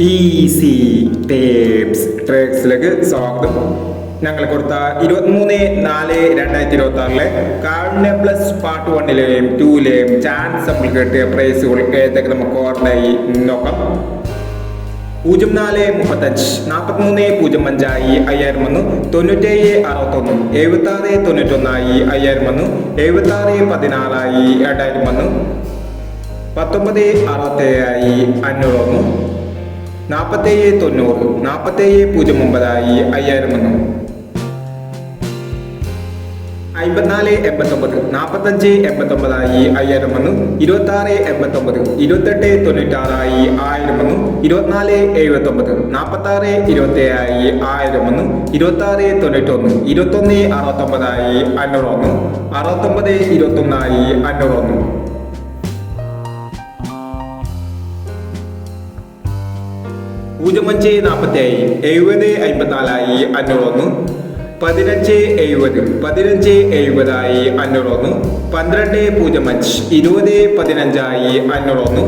Easy tapes ട്രേക്സിലേക്ക് സ്വാഗതം. ഞങ്ങൾ കൊടുത്ത 23/4/2026 കാരുണ്യ പ്ലസ് പാർട്ട് 1-ലെയും 2-ലെയും ചാൻസ് നമ്മൾ കിട്ടിയ പ്രൈസുകൾ ഏതൊക്കെ നമുക്ക് ഓർമ്മയായി നോക്കാം. 0435 4305 ആയി 5000 വന്നു. 9761 7691 ആയി 5000 വന്നു. 7616 ആയി 2000 വന്നു. 1967 ആയി 500 വന്നു. 4790 4709 ആയി 5000 വന്നു. 5489 4589 ആയി 5000 വന്നു. 2689 2896 ആയി 1000 വന്നു. 2479 4627 ആയി 1000 വന്നു. 2691 2169 ആയി 500 വന്നു. 6921 ആയി 500 വന്നു. 0547 7054 ആയി 500 വന്നു. 1570 1570 ആയി 500 വന്നു. 1205 2015 ആയി 500 വന്നു.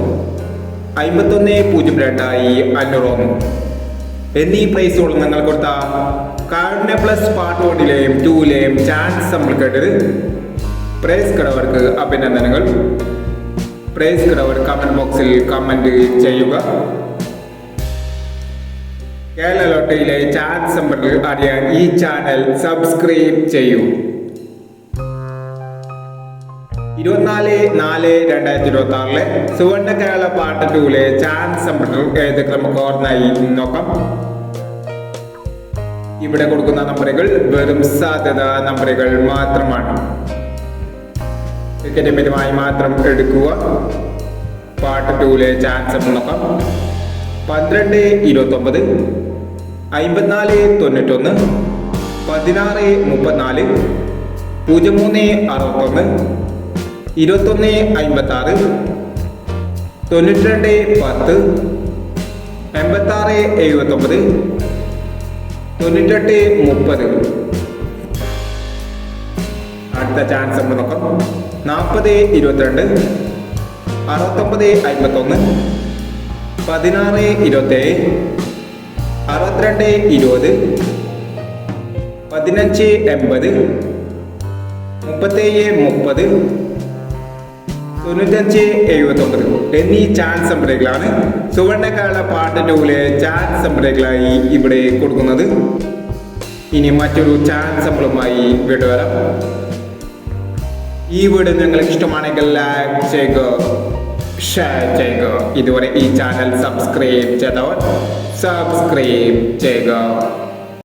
5102 ആയി 500 വന്നു എന്നീ പ്രൈസുകൾ നിങ്ങൾ കൊടുത്ത കാരുണ്യ പ്ലസ് പാർട്ട് 1-ലെയും 2-ലെയും ചാൻസ് നമ്മൾ കേട്ടത്. പ്രൈസ് കിടവർക്ക് അഭിനന്ദനങ്ങൾ. പ്രൈസ് കിടവർ കമന്റ് ബോക്സിൽ കമന്റ് ചെയ്യുക. കേരള ലോട്ടറിയിലെ ചാൻസ് നമ്പർ അറിയാൻ ഈ ചാനൽ സബ്സ്ക്രൈബ് ചെയ്യൂ. 24/4/2026 സുവർണ്ണ കേരള പാർട്ട് 2-ലെ ചാൻസ് നമ്പർ ഏതൊക്കെ നമുക്ക് ഓർമ്മയായി നോക്കാം. ഇവിടെ കൊടുക്കുന്ന നമ്പറുകൾ വെറും സാധ്യത നമ്പറുകൾ മാത്രമാണ്. ടിക്കറ്റുമായി മാത്രം എടുക്കുക. പാർട്ട് 2-ലെ ചാൻസ് നമ്പർ നോക്കാം. 1229 5491 1634 0361 2156 9210 8679 9830. അടുത്ത ചാൻസ് നമ്മൾ നോക്കാം. 4022 6951 1627 6220 1580 3730 9579 എന്നീ ചാൻസ് നമ്പറുകളാണ് സുവർണ്ണ കേരള പാർട്ട് 2-ലെ ചാൻസ് നമ്പറുകളായി ഇവിടെ കൊടുക്കുന്നത്. ഇനി മറ്റൊരു ചാൻസ് നമ്പറുമായി വീണ്ടും വരാം. ഈ വീഡിയോ നിങ്ങൾക്ക് ഇഷ്ടമാണെങ്കിൽ ലൈക്ക് ചെയ്യുക, ഷെയർ ചെയ്യുക. ഇതുവരെ ഈ ചാനൽ സബ്സ്ക്രൈബ് ചെയ്തവർ സബ്സ്ക്രൈബ് ചെയ്യുക.